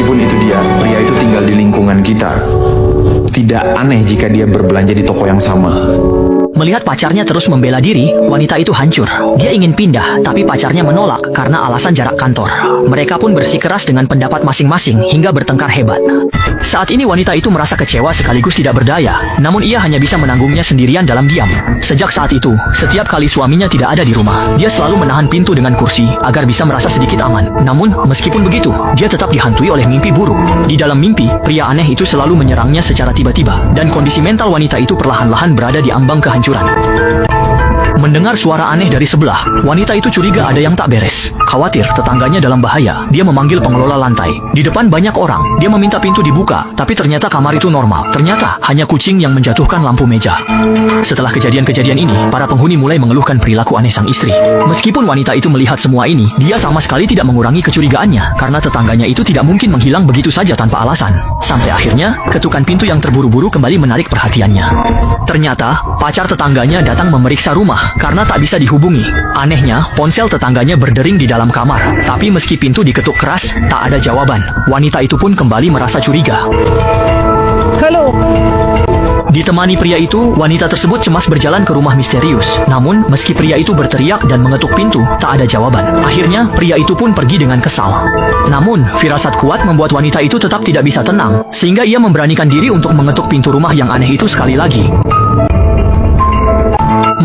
Meskipun itu dia, pria itu tinggal di lingkungan kita. Tidak aneh jika dia berbelanja di toko yang sama. Melihat pacarnya terus membela diri, wanita itu hancur. Dia ingin pindah, tapi pacarnya menolak karena alasan jarak kantor. Mereka pun bersikeras dengan pendapat masing-masing hingga bertengkar hebat. Saat ini wanita itu merasa kecewa sekaligus tidak berdaya, namun ia hanya bisa menanggungnya sendirian dalam diam. Sejak saat itu, setiap kali suaminya tidak ada di rumah, dia selalu menahan pintu dengan kursi agar bisa merasa sedikit aman. Namun, meskipun begitu, dia tetap dihantui oleh mimpi buruk. Di dalam mimpi, pria aneh itu selalu menyerangnya secara tiba-tiba, dan kondisi mental wanita itu perlahan-lahan berada di ambang kehancuran. Mendengar suara aneh dari sebelah, wanita itu curiga ada yang tak beres. Khawatir tetangganya dalam bahaya, dia memanggil pengelola lantai. Di depan banyak orang, dia meminta pintu dibuka, tapi ternyata kamar itu normal. Ternyata hanya kucing yang menjatuhkan lampu meja. Setelah kejadian-kejadian ini, para penghuni mulai mengeluhkan perilaku aneh sang istri. Meskipun wanita itu melihat semua ini, dia sama sekali tidak mengurangi kecurigaannya, karena tetangganya itu tidak mungkin menghilang begitu saja tanpa alasan. Sampai akhirnya, ketukan pintu yang terburu-buru kembali menarik perhatiannya. Ternyata, pacar tetangganya datang memeriksa rumah karena tak bisa dihubungi. Anehnya, ponsel tetangganya berdering di dalam kamar. Tapi meski pintu diketuk keras, tak ada jawaban. Wanita itu pun kembali merasa curiga. Halo. Ditemani pria itu, wanita tersebut cemas berjalan ke rumah misterius. Namun, meski pria itu berteriak dan mengetuk pintu, tak ada jawaban. Akhirnya, pria itu pun pergi dengan kesal. Namun, firasat kuat membuat wanita itu tetap tidak bisa tenang, sehingga ia memberanikan diri untuk mengetuk pintu rumah yang aneh itu sekali lagi.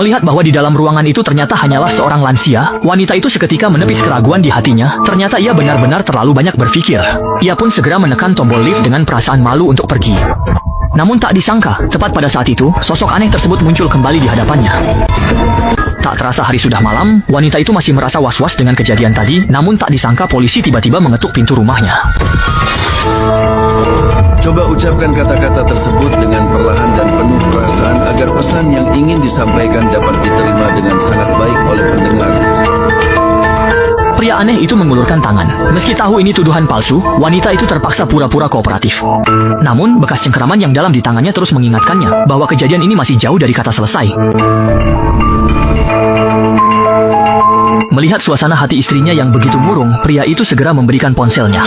Melihat bahwa di dalam ruangan itu ternyata hanyalah seorang lansia, wanita itu seketika menepis keraguan di hatinya. Ternyata ia benar-benar terlalu banyak berpikir. Ia pun segera menekan tombol lift dengan perasaan malu untuk pergi. Namun tak disangka, tepat pada saat itu, sosok aneh tersebut muncul kembali di hadapannya. Tak terasa hari sudah malam, wanita itu masih merasa was-was dengan kejadian tadi, namun tak disangka polisi tiba-tiba mengetuk pintu rumahnya. Coba ucapkan kata-kata tersebut dengan perlahan dan penuh perasaan agar pesan yang ingin disampaikan dapat diterima dengan sangat baik oleh pendengar. Pria aneh itu mengulurkan tangan. Meski tahu ini tuduhan palsu, wanita itu terpaksa pura-pura kooperatif. Namun, bekas cengkeraman yang dalam di tangannya terus mengingatkannya bahwa kejadian ini masih jauh dari kata selesai. Melihat suasana hati istrinya yang begitu murung, pria itu segera memberikan ponselnya.